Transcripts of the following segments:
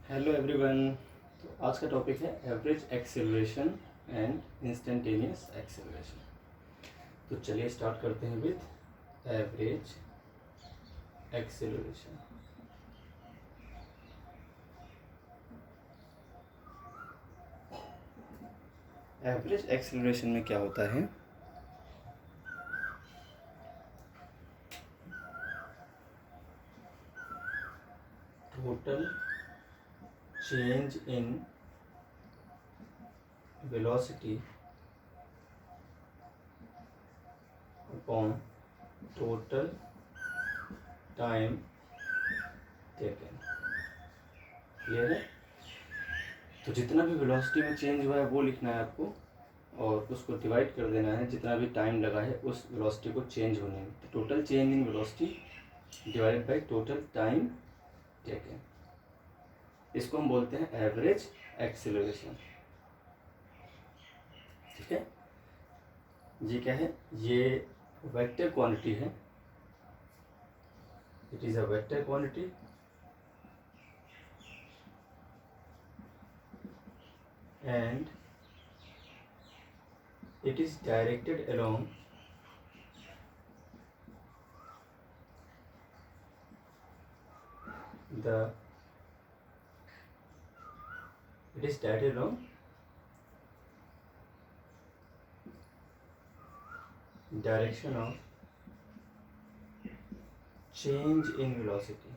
Hello everyone. तो आज का टॉपिक है average acceleration and instantaneous acceleration. तो चलिए स्टार्ट करते हैं with average acceleration. Average acceleration में क्या होता है, total change in velocity upon total time taken. Clear है? तो जितना भी वेलोसिटी में चेंज हुआ है वो लिखना है आपको और उसको डिवाइड कर देना है जितना भी टाइम लगा है उस वेलोसिटी को चेंज होने में। तो total change in velocity divided by total time taken, इसको हम बोलते हैं एवरेज एक्सेलरेशन। ठीक है, ये क्या है? ये वेक्टर क्वांटिटी है। It is a vector quantity and it is directed along the direction of change in velocity।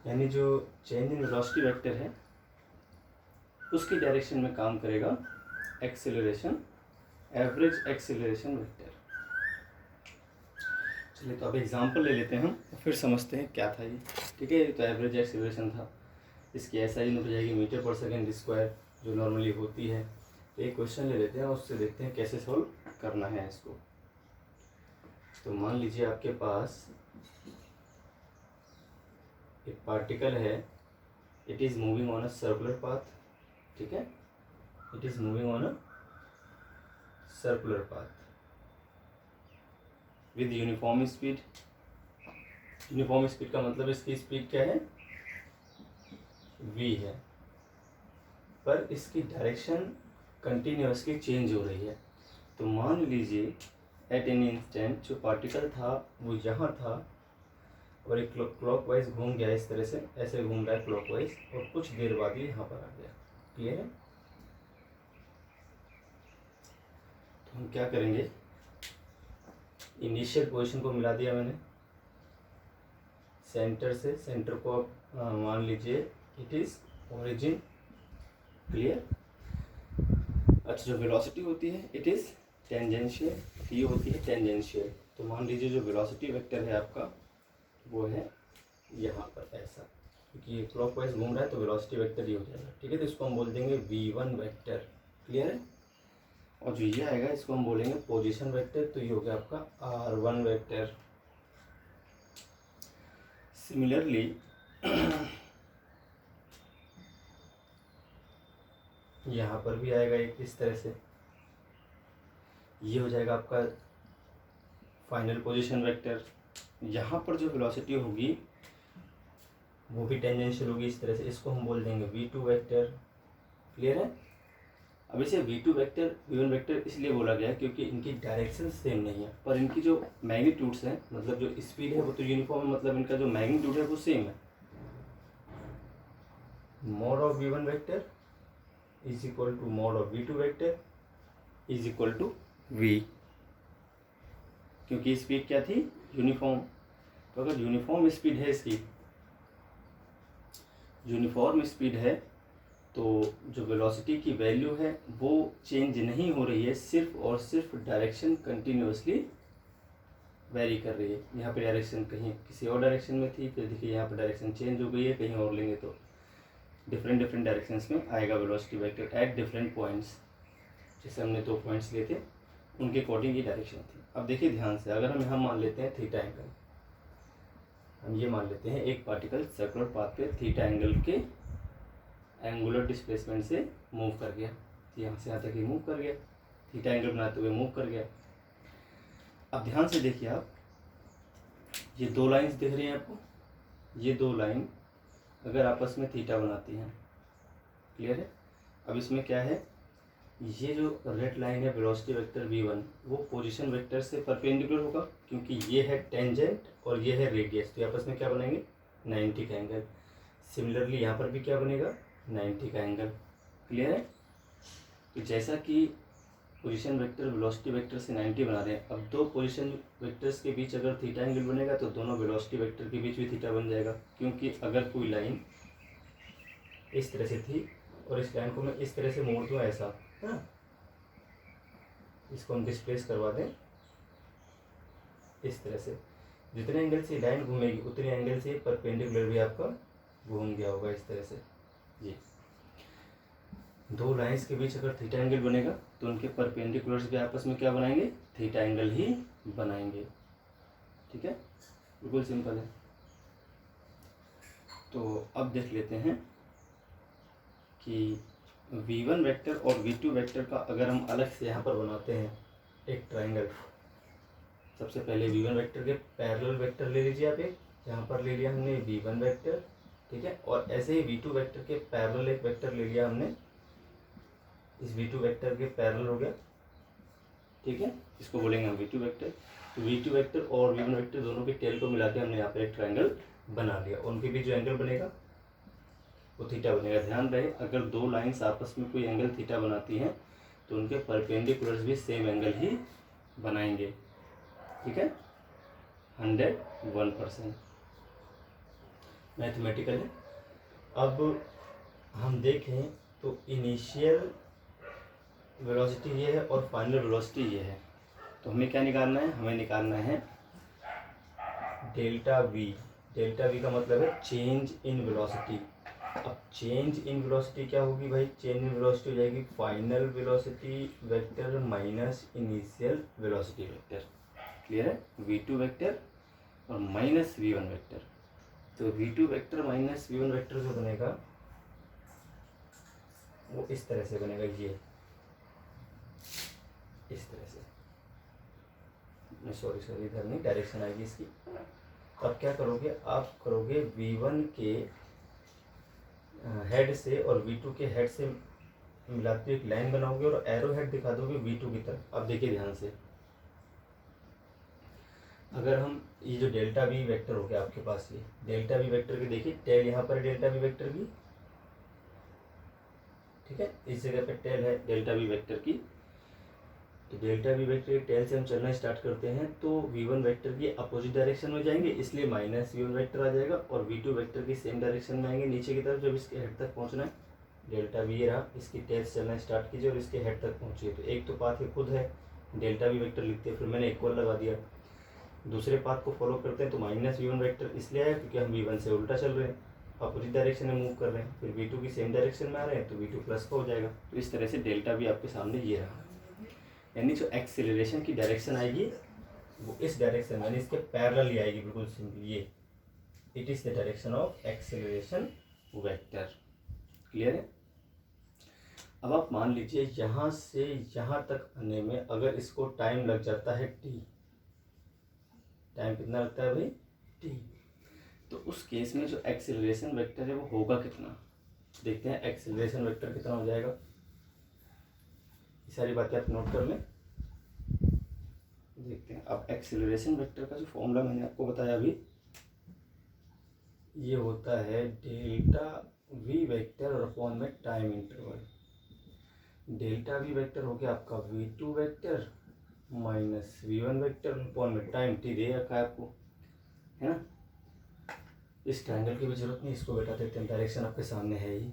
यानी जो चेंज इन वेलोसिटी वेक्टर है उसकी डायरेक्शन में काम करेगा एक्सेलरेशन, एवरेज एक्सेलरेशन वेक्टर। चलिए तो अब एग्जांपल ले लेते हैं हम, फिर समझते हैं क्या था ये। ठीक है, तो एवरेज एक्सेलरेशन था, इसकी एसआई यूनिट हो जाएगी मीटर पर सेकेंड स्क्वायर जो नॉर्मली होती है। तो एक क्वेश्चन ले लेते हैं, उससे देखते हैं कैसे सॉल्व करना है इसको। तो मान लीजिए आपके पास एक पार्टिकल है, it is moving on a circular path. ठीक है, it is moving on a circular path with uniform speed. Uniform speed का मतलब इसकी स्पीड क्या है? v है, पर इसकी डायरेक्शन कंटिन्यूसली चेंज हो रही है। तो मान लीजिए एट एनी इंस्टेंट जो पार्टिकल था वो यहाँ था और एक क्लॉकवाइज घूम गया, इस तरह से ऐसे घूम रहा है क्लॉकवाइज, और कुछ देर बाद ही यहाँ पर आ गया। क्लियर है? तो हम क्या करेंगे, इनिशियल पोजीशन को मिला दिया मैंने सेंटर से। सेंटर को आप मान लीजिए इट इज ओरिजिन। क्लियर? अच्छा, जो वेलोसिटी होती है इट इज टेंजेंशियल, ये होती है टेंजेंशियल। तो मान लीजिए जो वेलोसिटी वेक्टर है आपका वो है यहाँ पर ऐसा, क्योंकि ये क्लॉकवाइज घूम रहा है तो वेलोसिटी वेक्टर ये हो जाएगा। ठीक है, तो इसको हम बोल देंगे v1 वेक्टर। क्लियर है? और जो ये आएगा इसको हम बोलेंगे पोजीशन वेक्टर, तो ये हो गया आपका r1 वेक्टर। सिमिलरली यहाँ पर भी आएगा एक इस तरह से, ये हो जाएगा आपका फाइनल पोजीशन वेक्टर। यहाँ पर जो वेलोसिटी होगी वो भी टेंजेंशियल होगी इस तरह से, इसको हम बोल देंगे v2 वेक्टर। क्लियर है? अब इसे v2 वेक्टर v1 वेक्टर इसलिए बोला गया क्योंकि इनकी डायरेक्शन सेम नहीं है, पर इनकी जो मैग्नीट्यूड्स हैं, मतलब जो स्पीड है वो तो यूनिफॉर्म है, मतलब इनका जो मैग्नीट्यूड है वो सेम है। Mode of v1 vector is equal to mode of v2 vector is equal to v, क्योंकि स्पीड क्या थी? यूनिफॉर्म। तो अगर यूनिफॉर्म स्पीड है, इसकी यूनिफॉर्म स्पीड है, तो जो वेलोसिटी की वैल्यू है वो चेंज नहीं हो रही है, सिर्फ और सिर्फ डायरेक्शन कंटिन्यूसली वेरी कर रही है। यहाँ पे डायरेक्शन कहीं किसी और डायरेक्शन में थी, फिर देखिए यहाँ पे डायरेक्शन चेंज हो गई है, कहीं और लेंगे तो डिफरेंट डिफरेंट डायरेक्शंस में आएगा velocity vector at different points. जैसे हमने 2 पॉइंट्स लिए थे उनके अकॉर्डिंग ये डायरेक्शन थी। अब देखिए ध्यान से, अगर हम मान लेते हैं थीटा एंगल, हम ये मान लेते हैं एक पार्टिकल सर्कुलर पाथ पे थीटा एंगल के एंगुलर डिस्प्लेसमेंट से मूव कर गया, यहाँ से यहाँ तक ही मूव कर गया, थीटा एंगल बनाते हुए मूव कर गया। अब ध्यान से देखिए आप, ये दो लाइंस दिख रही हैं आपको, ये दो लाइन अगर आपस में थीटा बनाती हैं, क्लियर है। अब इसमें क्या है, ये जो रेड लाइन है वेलोसिटी वेक्टर v1 वो पोजीशन वेक्टर से परपेंडिकुलर होगा, क्योंकि ये है टेंजेंट और ये है रेडियस, तो ये आपस में क्या बनेंगे 90 का एंगल। सिमिलरली यहाँ पर भी क्या बनेगा 90 का एंगल, क्लियर है। तो जैसा कि पोजीशन वेक्टर वेलोसिटी वेक्टर से 90 बना रहे हैं, अब दो पोजीशन वेक्टर्स के बीच अगर थीटा एंगल बनेगा तो दोनों वेलोसिटी वेक्टर के बीच भी थीटा बन जाएगा, क्योंकि अगर कोई लाइन इस तरह से थी और इस लाइन को मैं इस तरह से मोड़ दूँ ऐसा, है ना, इसको हम डिस्प्लेस करवा दें इस तरह से, जितने एंगल से लाइन घूमेगी उतने एंगल से परपेंडिकुलर भी आपका घूम गया होगा इस तरह से। ये दो लाइंस के बीच अगर थीटा एंगल बनेगा तो उनके परपेंडिकुलर्स भी आपस में क्या बनाएंगे, थीटा एंगल ही बनाएंगे, ठीक है, बिल्कुल सिंपल है। तो अब देख लेते हैं कि v1 वेक्टर और v2 वेक्टर का अगर हम अलग से यहाँ पर बनाते हैं एक ट्रायंगल। सबसे पहले v1 वेक्टर के पैरेलल वेक्टर ले लीजिए आप, एक यहाँ पर ले लिया हमने v1 वेक्टर, ठीक है, और ऐसे ही v2 वेक्टर के पैरेलल एक वेक्टर ले लिया हमने, इस v2 वेक्टर के पैरेलल हो गया, ठीक है, इसको बोलेंगे हम v2 वेक्टर। तो v2 वेक्टर और v1 वेक्टर दोनों के टेल को मिला के हमने यहाँ पर एक ट्रायंगल बना लिया, उनके बीच जो एंगल बनेगा वो थीटा बनेगा। ध्यान रहे अगर दो लाइंस आपस में कोई एंगल थीटा बनाती हैं तो उनके परपेंडिकुलर्स भी सेम एंगल ही बनाएंगे, ठीक है, 101% मैथमेटिकल है। अब हम देखें तो इनिशियल वेलोसिटी ये है और फाइनल वेलोसिटी ये है, तो हमें क्या निकालना है, हमें निकालना है डेल्टा वी। डेल्टा वी का मतलब है चेंज इन वेलोसिटी। अब चेंज इन वेलोसिटी क्या होगी भाई, चेंज इन वेलोसिटी हो जाएगी final velocity vector minus initial velocity vector, clear है, v2 वेक्टर और माइनस v1 वेक्टर। तो v2 vector minus v1 vector जो बनेगा वो इस तरह से बनेगा, ये इस तरह से, सॉरी इधर नहीं, डायरेक्शन आएगी इसकी। अब क्या करोगे, आप करोगे v1 के हेड से और v2 के हेड से मिलाते एक लाइन बनाओगे और एरो हेड दिखा दोगे v2 की तरफ। अब देखिए ध्यान से, अगर हम ये जो डेल्टा वी वेक्टर हो गया आपके पास, ये डेल्टा वी वेक्टर की देखिए टेल यहाँ पर डेल्टा वी वेक्टर की, ठीक है, इस जगह पे टेल है डेल्टा वी वेक्टर की। तो डेल्टा वी वेक्टर के टेल से हम चलना स्टार्ट करते हैं तो v1 वेक्टर की अपोजिट डायरेक्शन में जाएंगे, इसलिए माइनस v1 वेक्टर आ जाएगा, और v2 वेक्टर की सेम डायरेक्शन में आएंगे नीचे की तरफ जब इसके हेड तक पहुंचना है। डेल्टा वी रहा, इसकी टेल से चलना स्टार्ट कीजिए और इसके हेड तक पहुंचिए। तो एक तो पाथ ये खुद है, डेल्टा वी वेक्टर लिखते हैं, फिर मैंने इक्वल लगा दिया। दूसरे पाथ को फॉलो करते हैं तो माइनस v1 वेक्टर इसलिए आया क्योंकि हम v1 से उल्टा चल रहे हैं, अपोजिट डायरेक्शन में मूव कर रहे हैं, फिर v2 की सेम डायरेक्शन में आ रहे हैं तो v2 प्लस का हो जाएगा। तो इस तरह से डेल्टा भी आपके सामने ये रहा, यानी जो एक्सेलरेशन की डायरेक्शन आएगी वो इस डायरेक्शन यानी इसके पैरेलल ही आएगी, बिल्कुल सिंपल, ये it is the direction of acceleration vector, clear है। अब आप मान लीजिए यहाँ से यहाँ तक आने में अगर इसको टाइम लग जाता है t, टाइम कितना लगता है भाई t, तो उस केस में जो एक्सेलरेशन वेक्टर है वो होगा कितना, देखते हैं एक्सेलरेशन वेक्टर कितना हो जाएगा। ये सारी बातें आप नोट कर लें, देखते हैं। अब एक्सेलरेशन वेक्टर का जो फॉर्मूला मैंने आपको बताया अभी, ये होता है डेल्टा वी वेक्टर और अपॉन में time interval. Delta V vector हो गया आपका v2 vector minus v1 vector upon में टाइम t दे रखा है आपको, है ना। इस ट्रायंगल की भी जरूरत नहीं, इसको बेटा देते हैं, डायरेक्शन आपके सामने है ही।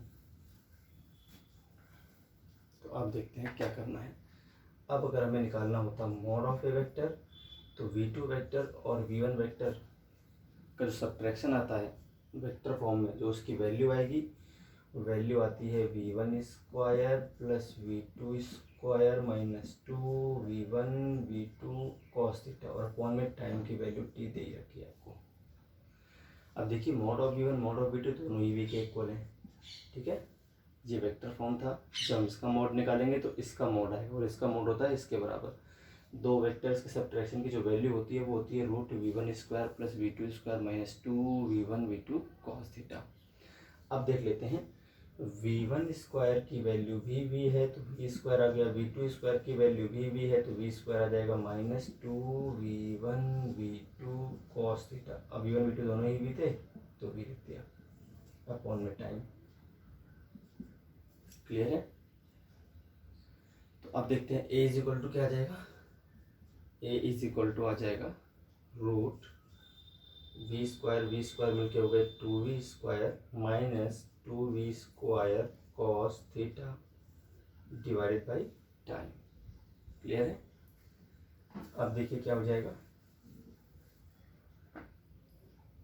तो आप देखते हैं क्या करना है। अब अगर हमें निकालना होता मोड ऑफ ए वेक्टर तो v2 वेक्टर और v1 वेक्टर का जो सब्ट्रैक्शन आता है वेक्टर फॉर्म में, जो उसकी वैल्यू आएगी, वैल्यू आती है v1 square plus v2 square minus 2v1 v2 cos theta, और अपॉन में टाइम की वैल्यू t दे रखी है आपको। अब देखिए mode of v1 mode of v2 दोनों ही v के इक्वल हैं, ठीक है। ये वेक्टर फॉर्म था, जब हम इसका मोड निकालेंगे तो इसका मोड आएगा और इसका मोड होता है इसके बराबर। दो वेक्टर्स के सब्ट्रैक्शन की जो वैल्यू होती है वो होती है √v1² + v2² - 2v1 v2 cos theta. अब देख लेते हैं, v1² की वैल्यू v है तो v² आ गया, v2² की वैल्यू v है तो v² आ जाएगा -2v1 v2 cos थीटा। अब v1 v2 दोनों ही v थे तो v लिख दिया अपॉन में टाइम। क्लियर है? तो अब देखते हैं a = क्या आ जाएगा, a = आ जाएगा √v² मिलके हो गए 2v² - 2v² cos theta divided by time. Clear है? अब देखिए क्या हो जाएगा,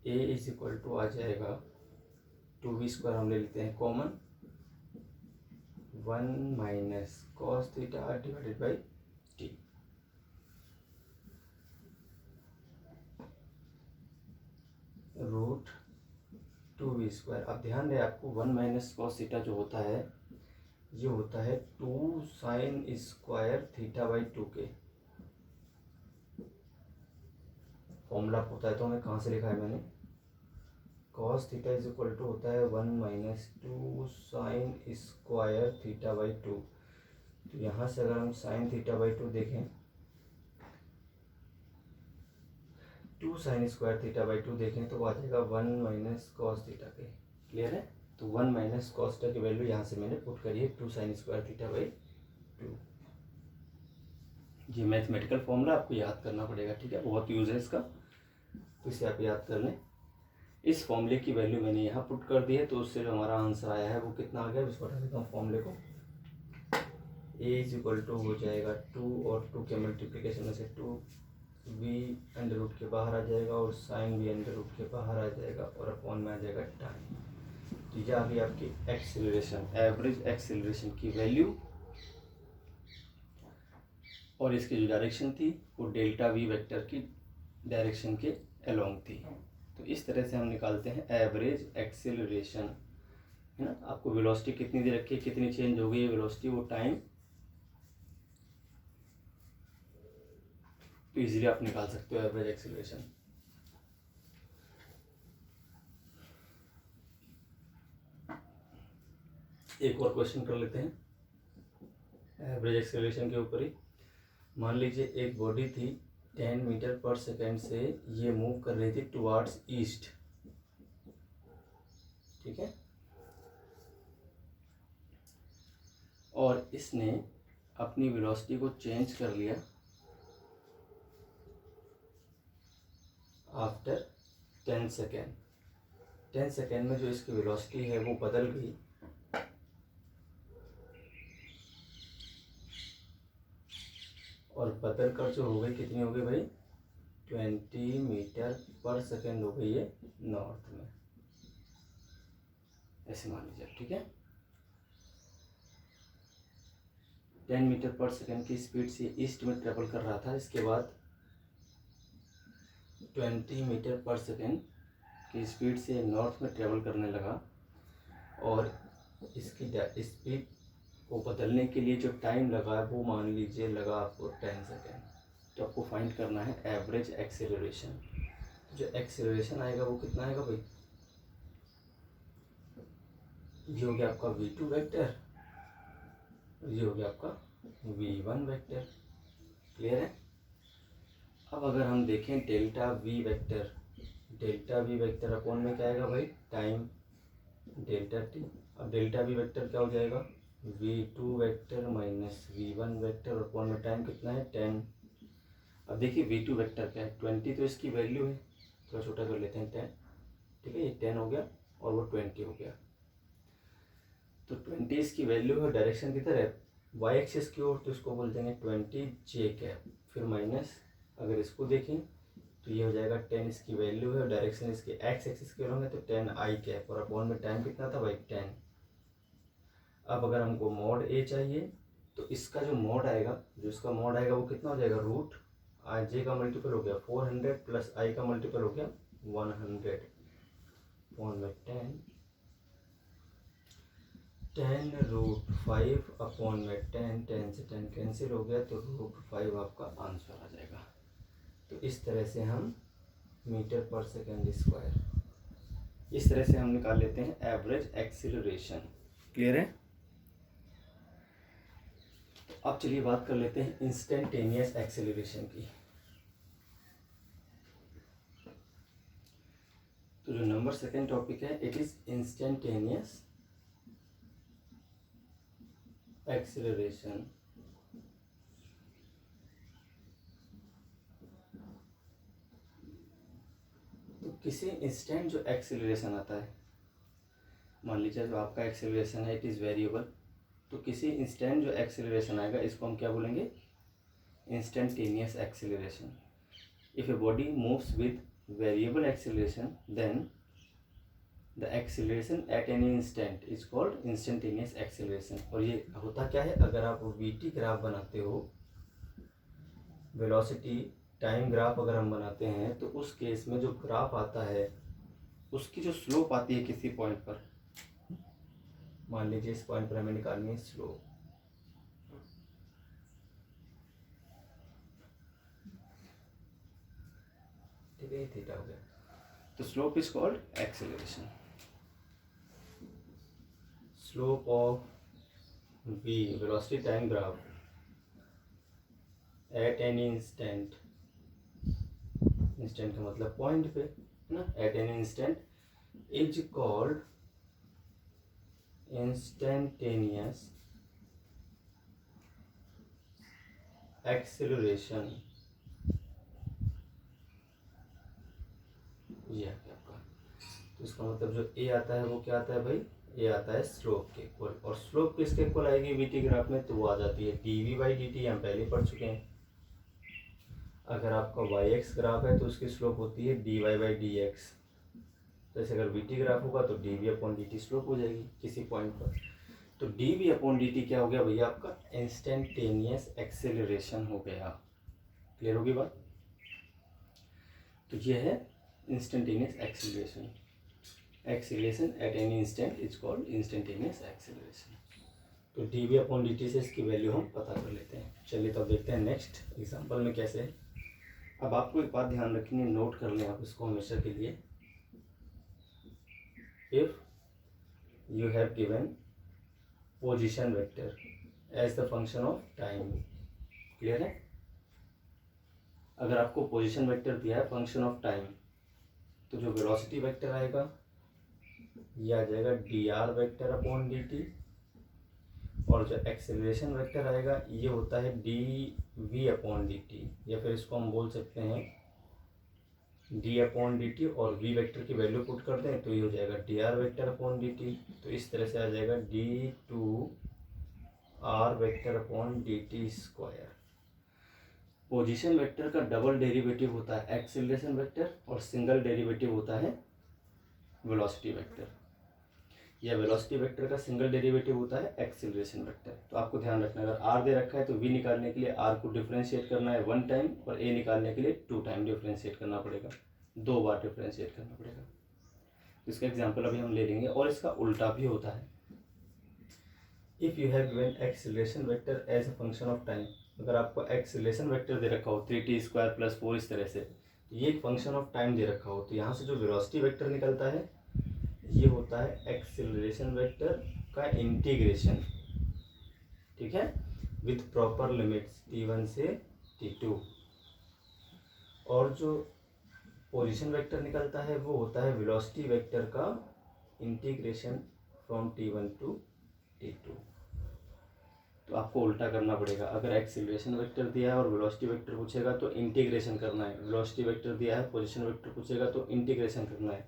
a = आ जाएगा 2v² हम ले लेते हैं common, 1 - cos theta divided by t। √2v²। अब ध्यान दें आपको 1 - cos थीटा जो होता है ये होता है 2 sin² θ/2 के फॉर्मूला होता है। तो हमें कहाँ से लिखा है मैंने, cos थीटा = होता है 1 - 2 sin² θ/2। तो यहाँ से अगर हम sin θ/2 देखें, 2 sin² θ/2 देखें तो आ जाएगा 1 - cos थीटा के। क्लियर है? तो 1 - cos थीटा की वैल्यू यहाँ से मैंने पुट करी है 2 sin² θ/2। ये मैथमेटिकल फॉर्मूला आपको याद करना पड़ेगा, ठीक है, बहुत यूज है इसका, तो इसे आप याद कर लें। इस फॉर्मूले की वैल्यू मैंने यहाँ पुट कर दी है, तो उससे जो हमारा आंसर आया है वो कितना आ गया, उसको हटा देता हूँ फॉर्मूले को। a हो जाएगा 2 और 2 के मल्टीप्लिकेशन में से 2v √ के बाहर आ जाएगा और sin v √ के बाहर आ जाएगा और अपॉन में आ जाएगा टाइम। तो ये आ गई आपकी एक्सेलरेशन, एवरेज एक्सेलरेशन की वैल्यू, और इसकी जो डायरेक्शन थी वो ΔV वेक्टर की डायरेक्शन के अलोंग थी। तो इस तरह से हम निकालते हैं एवरेज एक्सेलरेशन, है ना। आपको वेलोसिटी कितनी दे रखी है, कितनी चेंज हो गई है वेलोसिटी, वो टाइम, तो इजीली आप निकाल सकते हो एवरेज एक्सेलरेशन। एक और क्वेश्चन कर लेते हैं एवरेज एक्सेलरेशन के ऊपर ही। मान लीजिए एक बॉडी थी 10 मीटर पर सेकेंड से ये मूव कर रही थी टुवार्ड्स ईस्ट, ठीक है, और इसने अपनी वेलोसिटी को चेंज कर लिया आफ्टर 10 सेकेंड। 10 सेकेंड में जो इसकी वेलोसिटी है वो बदल गई, और बदल कर जो हो गई, कितनी हो गई भाई, 20 मीटर पर सेकेंड हो गई है नॉर्थ में, ऐसे मान लीजिए, ठीक है। 10 मीटर पर सेकेंड की स्पीड से ईस्ट में ट्रेवल कर रहा था, इसके बाद 20 मीटर पर सेकेंड की स्पीड से नॉर्थ में ट्रेवल करने लगा, और इसकी स्पीड को बदलने के लिए जो टाइम लगा वो मान लीजिए लगा आपको 10 सेकेंड। तो आपको फाइंड करना है एवरेज एक्सेलरेशन। जो एक्सेलरेशन आएगा वो कितना आएगा भाई, ये हो गया आपका v2 वेक्टर, ये हो गया आपका v1 वेक्टर। क्लियर है? अब अगर हम देखें ΔV वेक्टर अपॉन में क्या आएगा भाई, टाइम, ΔT। अब ΔV वेक्टर क्या हो जाएगा, v2 vector minus v1 vector upon में टाइम कितना है 10। अब देखिए v2 वेक्टर क्या है, 20 तो इसकी वैल्यू है, थोड़ा छोटा कर लेते हैं 10, ठीक है, ये 10 हो गया और वो 20 हो गया। तो 20 इसकी वैल्यू है, डायरेक्शन किधर है, वाई एक्सिस की ओर, तो इसको बोल देंगे 20j, फिर माइनस, अगर इसको देखें तो ये हो जाएगा 10 इसकी वैल्यू है, डायरेक्शन इसकी एक्स एक्सिस के होंगे तो 10i, और अपॉन में टाइम कितना था भाई 10। अब अगर हमको मॉड ए चाहिए तो इसका जो मॉड आएगा, जो इसका मॉड आएगा वो कितना हो जाएगा, √j का मल्टीपल हो गया 400 प्लस i का मल्टीपल हो गया 100 अपॉन में 10। 10√5 अपॉन में 10 से 10 कैंसिल हो गया तो √5 आपका आंसर आ जाएगा। तो इस तरह से हम मीटर पर सेकेंड स्क्वायर इस तरह से हम निकाल लेते हैं एवरेज एक्सीलरेशन। क्लियर है? तो अब चलिए बात कर लेते हैं इंस्टेंटेनियस एक्सीलरेशन की। तो जो नंबर सेकेंड टॉपिक है इट इज इंस्टेंटेनियस एक्सीलरेशन। तो किसी इंस्टेंट जो एक्सीलरेशन आता है, मान लीजिए जो आपका एक्सीलरेशन है इट इज़ वेरिएबल, तो किसी इंस्टेंट जो एक्सीलरेशन आएगा इसको हम क्या बोलेंगे? Instantaneous acceleration. If a body moves with variable acceleration then the acceleration at any instant is called instantaneous acceleration. और ये होता क्या है, अगर आप वीटी ग्राफ बनाते हो, वेलोसिटी टाइम ग्राफ अगर हम बनाते हैं, तो उस केस में जो ग्राफ आता है उसकी जो स्लोप आती है किसी पॉइंट पर, मान लीजिए इस पॉइंट पर हमें निकालनी है स्लोप, ठीक है, ये थीटा हो गया, तो slope is called acceleration. Slope of v velocity time graph at any instant, instant का मतलब पॉइंट पे है ना, eight any instant is called instantaneous acceleration. ये है आपका, तो इसका मतलब जो a आता है वो क्या आता है भाई? ये आता है स्लोप के इक्वल, और स्लोप किसके इक्वल आएगी वीटी ग्राफ में? तो वो आ जाती है dv/dt, हम पहले पढ़ चुके हैं। अगर आपका yx ग्राफ है तो उसकी स्लोप होती है dy/dx। तो ऐसे अगर वीटी ग्राफ होगा तो dv/dt स्लोप हो जाएगी किसी पॉइंट पर। तो dv/dt क्या हो गया भैया? आपका इंस्टेंटेनियस एक्सेलरेशन हो गया। क्लियर होगी बात? तो ये है instantaneous acceleration. Acceleration at any instant is called instantaneous acceleration. तो dv/dt से इसकी वैल्यू हम पता कर लेते हैं। चलिए तो अब देखते हैं नेक्स्ट एग्जांपल में कैसे है। अब आपको एक बात ध्यान रखनी है, नोट कर लें आप इसको हमेशा के लिए। If you have given position vector as the function of time, clear है? अगर आपको पोजीशन वेक्टर दिया है फंक्शन ऑफ टाइम, तो जो वेलोसिटी वेक्टर आएगा ये आ जाएगा dr/dt, और जो एक्सेलरेशन वेक्टर आएगा ये होता है dv/dt, या फिर इसको हम बोल सकते हैं d/dt, और v वेक्टर की वैल्यू पुट कर दें तो ये हो जाएगा dr/dt। तो इस तरह से आ जाएगा d2r/dt²। पोजीशन वेक्टर का डबल डेरिवेटिव होता है एक्सेलरेशन वेक्टर, और सिंगल डेरिवेटिव होता है वेलोसिटी वेक्टर, या वेलोसिटी वेक्टर का सिंगल डेरिवेटिव होता है एक्सेलरेशन वेक्टर। तो आपको ध्यान रखना, अगर r दे रखा है तो v निकालने के लिए r को डिफरेंशिएट करना है 1 टाइम, और a निकालने के लिए 2 टाइम डिफरेंशिएट करना पड़ेगा, 2 बार डिफरेंशिएट करना पड़ेगा। तो इसका एग्जांपल अभी हम ले लेंगे, और इसका उल्टा भी होता है। If you have given acceleration vector as a function of time, अगर आपको एक्सेलरेशन वेक्टर दे रखा हो 3t² + 4 इस तरह से, तो ये एक फंक्शन ऑफ टाइम दे रखा हो, तो यहाँ से जो वेलोसिटी वेक्टर निकलता है ये होता है एक्सेलरेशन वेक्टर का इंटीग्रेशन, ठीक है, विथ प्रॉपर लिमिट्स t1 से t2। और जो पोजीशन वेक्टर निकलता है वो होता है वेलोसिटी वेक्टर का integration from t1 to t2। तो आपको उल्टा करना पड़ेगा। अगर एक्सेलरेशन वेक्टर दिया है और वेलोसिटी वेक्टर पूछेगा तो इंटीग्रेशन करना है, वेलोसिटी वेक्टर दिया है पोजीशन वेक्टर पूछेगा तो इंटीग्रेशन करना है,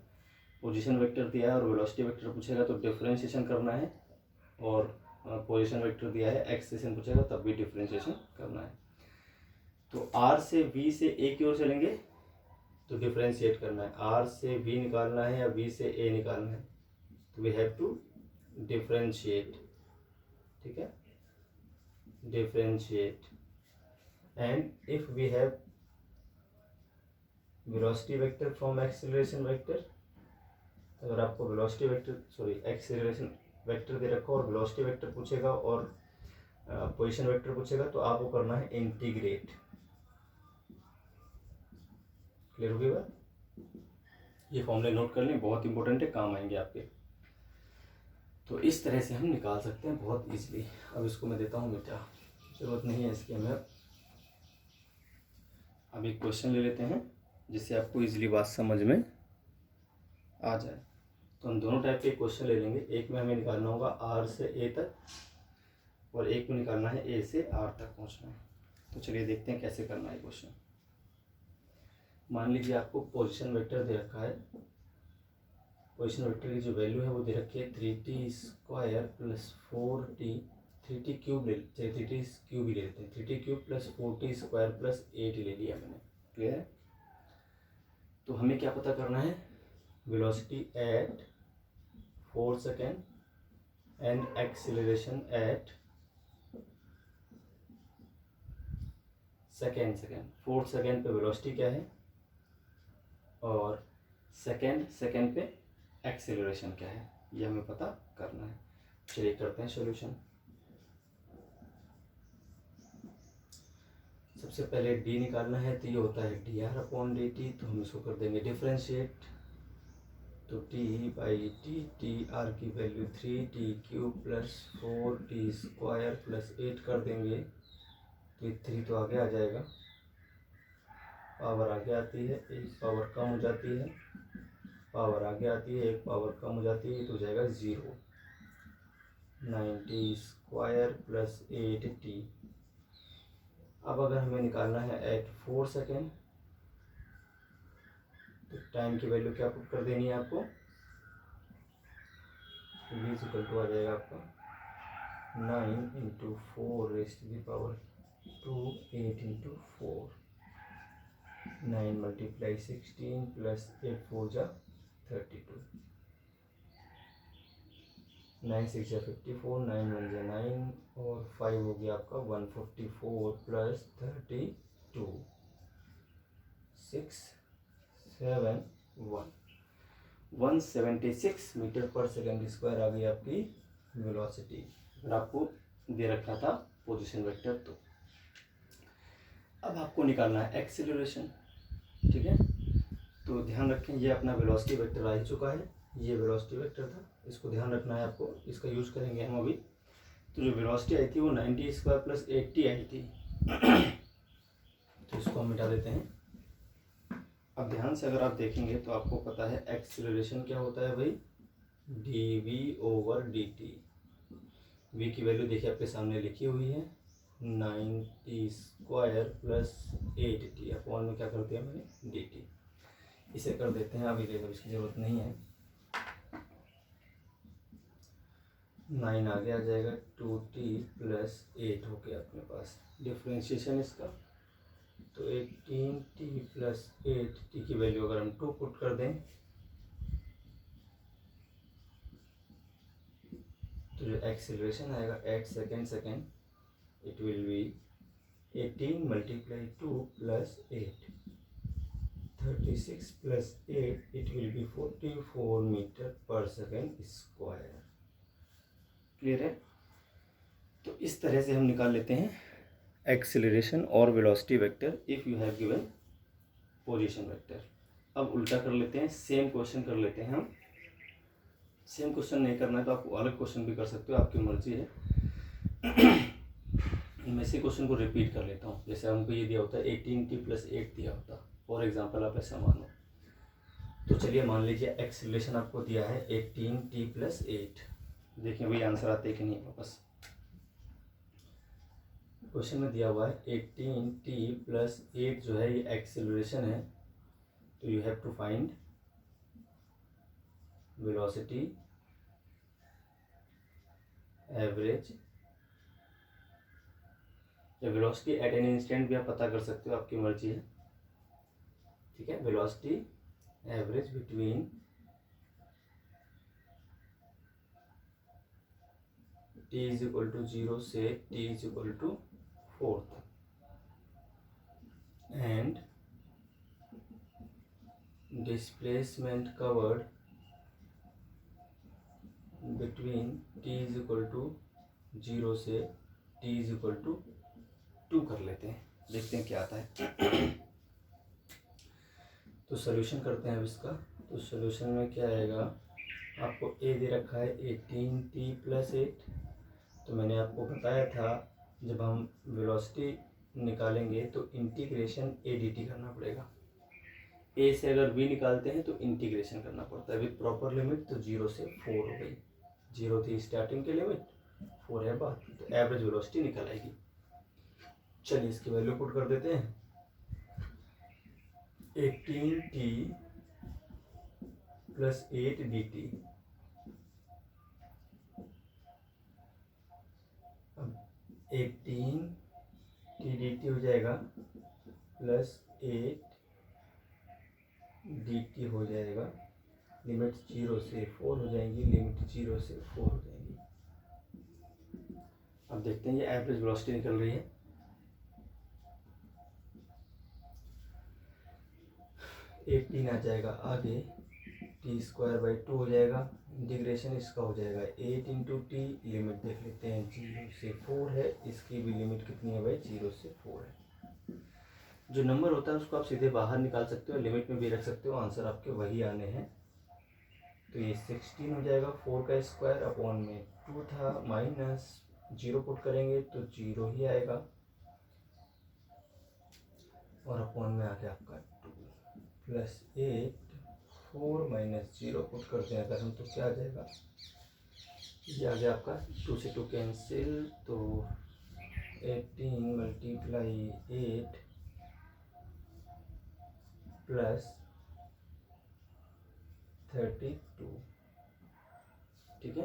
पोजीशन वेक्टर दिया है और वेलोसिटी वेक्टर पूछेगा तो डिफरेंशिएशन करना है, और पोजीशन वेक्टर दिया है एक्सेलरेशन पूछेगा तब भी डिफरेंशिएशन करना है। तो r से v से a की ओर चलेंगे तो डिफरेंशिएट करना है, r से v निकालना है या v से a निकालना है, तो वी हैव टू डिफरेंशिएट, ठीक है, differentiate. And if we have velocity vector from acceleration vector, अगर आपको वेलोसिटी वेक्टर एक्सेलरेशन वेक्टर दे रखा और वेलोसिटी वेक्टर पूछेगा और पोजीशन वेक्टर पूछेगा, तो आपको करना है इंटीग्रेट। क्लियर हो गई बात? ये फॉर्मूले नोट कर लें, बहुत इंपॉर्टेंट है, काम आएंगे आपके। तो इस तरह से हम निकाल सकते हैं बहुत इजीली। अब इसको मैं देता हूँ मिटा, जरूरत नहीं है इसकी हमें। अब एक क्वेश्चन ले लेते हैं जिससे आपको इजीली बात समझ में आ जाए। तो हम दोनों टाइप के क्वेश्चन ले लेंगे। एक में हमें निकालना होगा आर से ए तक, और एक में निकालना है ए से आर तक पहुंचना है। तो चलिए देखते हैं कैसे करना है क्वेश्चन। मान लीजिए आपको पोजीशन वेक्टर दे रखा है। पोजीशन वेक्टर की जो वैल्यू है वो दे रखी है 3t square plus 4t, 3t cube ले, चलिए 3t क्यूब ही ले लेते हैं। 3t cube plus 4t square plus 8 ले लिया मैंने। क्लियर है? तो हमें क्या पता करना है? Velocity at 4 second and acceleration at second. 4 second पे वेलोसिटी क्या है और सेकेंड पे एक्सेलरेशन क्या है, ये हमें पता करना है। चलिए करते हैं सॉल्यूशन। सबसे पहले d निकालना है, तो ये होता है dr/dt, तो हम इसको कर देंगे डिफरेंशिएट। तो t बाई dt, r की value 3t cube plus 4t square plus 8 कर देंगे। तो ये 3 तो आगे आ जाएगा, पावर आगे आती है, एक पावर कम हो जाती है, पावर आगे आती है, एक पावर कम हो जाती है, तो हो जाएगा 0। 9t square plus 8t। अब अगर हमें निकालना है एट 4 सेकेंड, तो टाइम की वैल्यू क्या पुट कर देनी है आपको? v इक्वल टू आ जाएगा आपका 9 into 4 raise to the power 2, 8 into 4, 9 multiply 16 plus 8 4 जा 32, 9 6 जा 54, 9 1 जा 9 और 5 हो गया आपका 144 plus 32, 6 7 1, 176 metre per second square आ गई आपकी वेलोसिटी। अगर आपको दे रखा था पोजीशन वेक्टर तो। अब आपको निकालना है एक्सेलरेशन। ठीक है, तो ध्यान रखें ये अपना वेलोसिटी वेक्टर आ ही चुका है, ये वेलोसिटी वेक्टर था, इसको ध्यान रखना है आपको, इसका यूज करेंगे हम अभी। तो जो वेलोसिटी आई थी वो 90 स्क्वायर प्लस 80 आई थी। तो इसको हम मिटा देते हैं। अब ध्यान से अगर आप देखेंगे तो आपको पता है एक्सेलरेशन क्या होता है भाई, dv/dt। v की वैल्यू देखिए आपके सामने लिखी हुई है 9t square plus 8t, upon में क्या कर दिया मैंने dt। इसे कर देते हैं, अभी देखो इसकी ज़रूरत नहीं है। 9 आगे आ जाएगा, 2t प्लस 8 हो गया अपने पास डिफ्रेंशिएशन इसका। तो 18t प्लस 8t की वैल्यू अगर हम 2 पुट कर दें, तो जो एक्सेलरेशन आएगा at second it will be 18 multiply 2 plus 8, 36 plus 8, it will be 44 metre per second square. Clear है? तो इस तरह से हम निकाल लेते हैं एक्सेलरेशन और velocity vector if you have given position vector. अब उल्टा कर लेते हैं, सेम क्वेश्चन कर लेते हैं हम। सेम क्वेश्चन नहीं करना है तो आप अलग क्वेश्चन भी कर सकते हो, आपकी मर्जी है। मैं इसी क्वेश्चन को रिपीट कर लेता हूँ। जैसे हमको ये दिया होता है 18t प्लस 8 दिया होता, फॉर एग्जांपल आप ऐसा मानो। तो चलिए मान लीजिए एक्सेलरेशन आपको दिया है 18t प्लस 8। देखिए वही आंसर आते कि नहीं वापस। क्वेश्चन में दिया हुआ है 18t प्लस 8 जो है ये एक्सेलरेशन है, तो you have to find velocity average, या वेलोसिटी एट एन इंस्टेंट भी आप पता कर सकते हो, आपकी मर्जी है। ठीक है, velocity average between t is equal to 0 से t इज इक्वल टू 4 तक, and displacement covered between t is equal to 0 से t इज इक्वल टू 2 कर लेते हैं, देखते हैं क्या आता है। तो सोल्यूशन करते हैं अब इसका। तो सोल्यूशन में क्या आएगा, आपको a दे रखा है 18t + 8। तो मैंने आपको बताया था जब हम वेलोसिटी निकालेंगे तो इंटीग्रेशन a dt करना पड़ेगा। a से अगर v निकालते हैं तो इंटीग्रेशन करना पड़ता है विद प्रॉपर लिमिट। तो 0 से 4 हो गई, 0 थी स्टार्टिंग की लिमिट, 4 है बाद, तो एवरेज वेलोसिटी निकल आएगी। चलिए इसकी वैल्यू पुट कर देते हैं। 18t + 8 dt। अब 18t dt हो जाएगा प्लस 8 dt हो जाएगा। लिमिट 0 से 4 हो जाएंगी, लिमिट 0 से 4 हो जाएंगी। अब देखते हैं ये एवरेज वेलोसिटी निकल रही है। 18 आ जाएगा आगे, t² / 2 हो जाएगा। इंटीग्रेशन इसका हो जाएगा 8 × t। लिमिट देख लेते हैं, 0 से 4 है, इसकी भी लिमिट कितनी है भाई, 0 से 4 है। जो नंबर होता है उसको आप सीधे बाहर निकाल सकते हो, लिमिट में भी रख सकते हो, आंसर आपके वही आने हैं। तो ये 16 हो जाएगा, 4 का स्क्वायर अपॉन में 2 था, माइनस 0 पुट करेंगे तो 0 ही आएगा, और अपॉन में आ गया आपका 2 + 8, 4 - 0 पुट करते हैं अगर हम तो क्या आ जाएगा, ये आ गया आपका 2 से 2 कैंसिल, तो 18 × 8 + 32। ठीक है,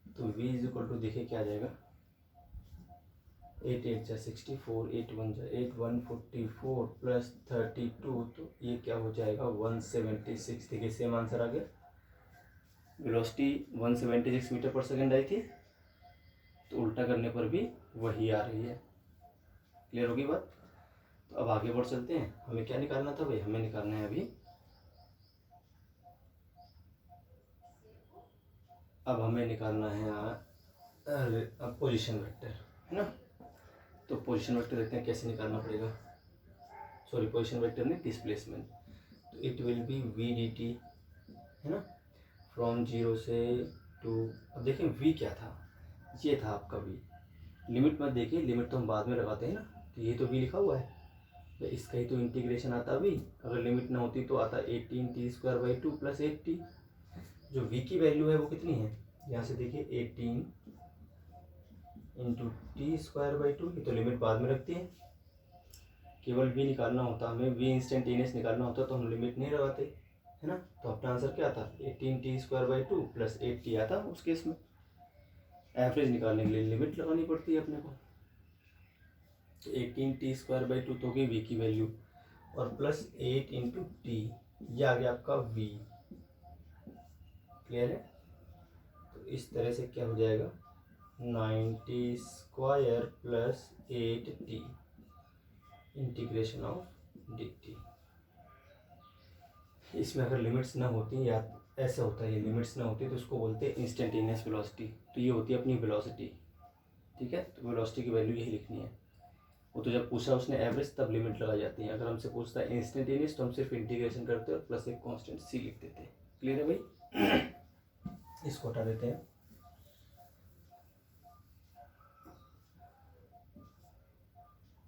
तो v इज इक्वल टू देखिए क्या आ जाएगा, 8 × 8 = 64, 8 × 1 = 8, 144 + 32, तो ये क्या हो जाएगा 176। देखिए सेम आंसर आ गया। वेलोसिटी 176 मीटर/सेकंड आई थी, तो उल्टा करने पर भी वही आ रही है। क्लियर होगी बात। तो अब आगे बढ़ चलते हैं। हमें क्या निकालना था भाई, हमें निकालना है अभी, अब हमें निकालना है अब पोजीशन वेक्टर, है ना। तो पोजीशन वेक्टर देखते हैं कैसे निकालना पड़ेगा। सॉरी, पोजीशन वेक्टर नहीं, डिस्प्लेसमेंट। तो it will B v dt, है ना, फ्रॉम 0 से 2। अब देखें v क्या था, ये था आपका v। लिमिट मत देखिए, लिमिट तो हम बाद में लगाते हैं ना, तो ये तो v लिखा हुआ है, तो इसका ही तो इंटीग्रेशन आता v। अगर लिमिट ना होती तो आता 18t² / 2 + 8t। जो v की वैल्यू है वो कितनी है, यहाँ से देखिए 18 × t² / 2, ये तो लिमिट बाद में रखती है। केवल v निकालना होता, हमें v इंस्टेंटेनियस निकालना होता तो हम लिमिट नहीं लगाते, है ना। तो अपना आंसर क्या था, 18t² / 2 + 8t आता उस केस में। एवरेज निकालने के लिए लिमिट लगानी पड़ती है अपने को। तो 18t² / 2 तो होगी v की वैल्यू, और प्लस 8 × t, ये आ गया आपका v। क्लियर है। तो इस तरह से क्या हो जाएगा, 90² + 8t इंटीग्रेशन ऑफ dt। इसमें अगर लिमिट्स ना होती, या ऐसा होता है ये लिमिट्स ना होती, तो उसको बोलते हैं इंस्टेंटेनियस वेलोसिटी। तो ये होती है अपनी वेलोसिटी। ठीक है, तो वेलोसिटी की वैल्यू यही लिखनी है। वो तो जब पूछा उसने एवरेज, तब लिमिट लगाई जाती है। अगर हमसे पूछता है इंस्टेंटेनियस, तो हम सिर्फ इंटीग्रेशन करते हैं और प्लस एक कांस्टेंट c लिख देते हैं। क्लियर है भाई। इसको हटा देते हैं।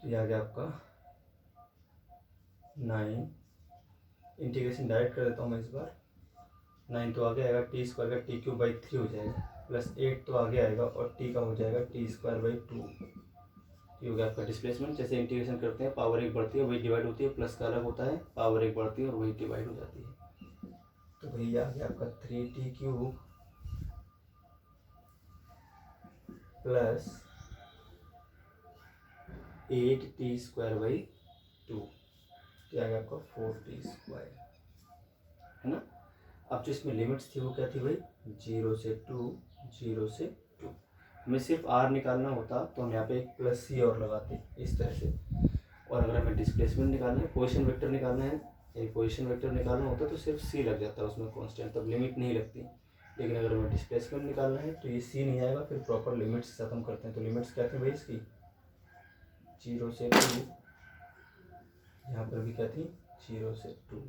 तो ये आ गया आपका 9, इंटीग्रेशन डायरेक्ट कर देता हूँ मैं इस बार। 9 तो आगे आएगा, t² का t³ / 3 हो जाएगा, प्लस 8 तो आगे आएगा, और t का हो जाएगा t² / 2। ये हो गया आपका डिस्प्लेसमेंट। जैसे इंटीग्रेशन करते हैं, पावर 1 बढ़ती है वही डिवाइड होती है, प्लस का अलग होता है, पावर 1 बढ़ती है और वही डिवाइड हो जाती है। तो भैया आ गया आपका 3t³ + 8t² / 2, क्या गया आपका 4t², है ना। अब जो इसमें लिमिट्स थी वो क्या थी भाई, 0 से 2, 0 से 2। हमें सिर्फ r निकालना होता तो हम यहाँ पे एक प्लस c और लगाते इस तरह से। और अगर हमें डिस्प्लेसमेंट निकालना है, पोजीशन वेक्टर निकालना है, पोजीशन वेक्टर निकालना होता तो सिर्फ c लग जाता है उसमें कांस्टेंट, तब लिमिट नहीं लगती। लेकिन अगर हमें डिस्प्लेसमेंट निकालना है तो ये सी नहीं आएगा। फिर प्रॉपर लिमिट्स के साथ हम करते हैं। तो लिमिट्स क्या थी भाई इसकी, 0 से 2, यहाँ पर भी क्या थी 0 से 2।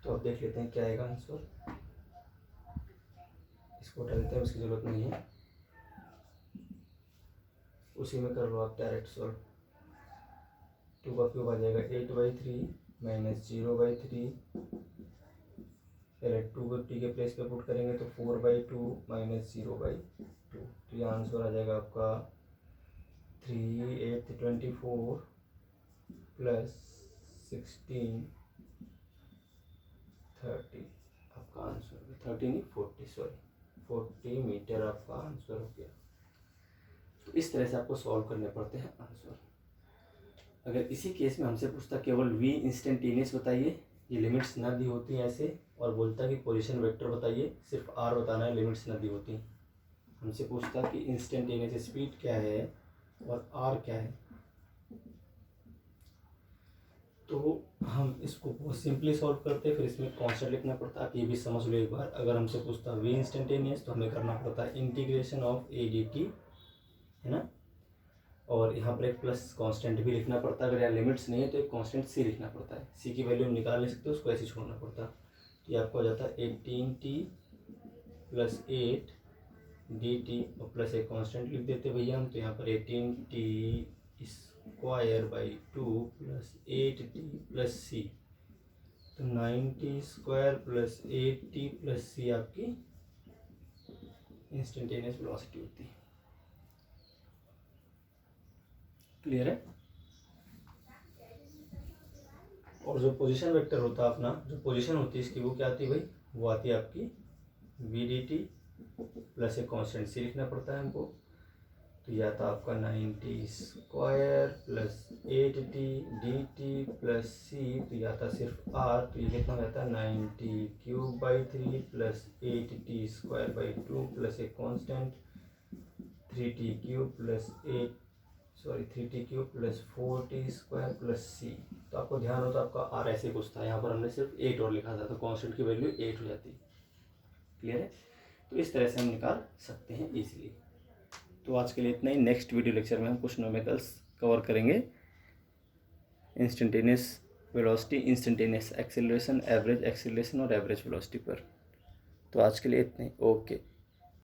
तो अब देख लेते हैं क्या आएगा आंसर। इसको हटा देते हैं, उसकी ज़रूरत नहीं है, उसी में कर लो आप डायरेक्ट सॉल्व। 2 का क्यूब आ जाएगा 8/3 माइनस 0/3, पहले 2 को टी के प्लेस पे पुट करेंगे तो 4/2 माइनस 0/2। तो ये आंसर आ जाएगा आपका 3 8 24 प्लस 16 30। आपका आंसर 30 नहीं 40, सॉरी 40 मीटर आपका आंसर हो गया। तो इस तरह से आपको सॉल्व करने पड़ते हैं आंसर। अगर इसी केस में हमसे पूछता केवल v इंस्टेंटेनियस बताइए, ये लिमिट्स ना दी होती हैं ऐसे, और बोलता कि पोजीशन वेक्टर बताइए, सिर्फ r बताना है, लिमिट्स ना दी होती। हमसे पूछता कि इंस्टेंटेनियस स्पीड क्या है और r क्या है, तो हम इसको बहुत सिंपली सॉल्व करते हैं। फिर इसमें कांस्टेंट लिखना पड़ता है। आप ये भी समझ लो एक बार, अगर हमसे पूछता v इंस्टेंटेनियस तो हमें करना पड़ता है इंटीग्रेशन ऑफ a dt, है ना, और यहाँ पर एक प्लस कांस्टेंट भी लिखना पड़ता है। अगर यहाँ लिमिट्स नहीं है तो एक कांस्टेंट सी लिखना पड़ता है। सी की वैल्यू हम निकाल नहीं सकते, उसको ऐसे छोड़ना पड़ता है। तो ये आपको हो जाता है 18t प्लस 8 dt और प्लस एक कांस्टेंट लिख देते भैया हम। तो यहाँ पर 18t square by 2 plus 8t plus C, तो 9t square plus 8t plus सी आपकी इंस्टेंटेनियस वेलोसिटी होती है। क्लियर है। और जो पोजीशन वेक्टर होता है अपना, जो पोजीशन होती है इसकी, वो क्या आती है भाई, वो आती है आपकी वी डी टी प्लस एक कॉन्स्टेंट सी लिखना पड़ता है हमको। तो यह आता आपका 9t square plus 8t dt plus C, तो यह आता सिर्फ r, तो ये कितना हो जाता है 9t³/3 plus 8t square by 2 plus एक constant 3t³ plus 3t³ plus 4t square plus C. तो आपको ध्यान हो तो आपका r ऐसे कुछ था, यहाँ पर हमने सिर्फ 8 और लिखा था, तो कांस्टेंट की वैल्यू 8 हो जाती। क्लियर है। तो इस तरह से हम निकाल सकते हैं इजीली। तो आज के लिए इतना ही। नेक्स्ट वीडियो लेक्चर में हम कुछ न्यूमेरिकल्स कवर करेंगे, instantaneous velocity, instantaneous acceleration, average acceleration और एवरेज वेलोसिटी पर। तो आज के लिए इतना ही। ओके।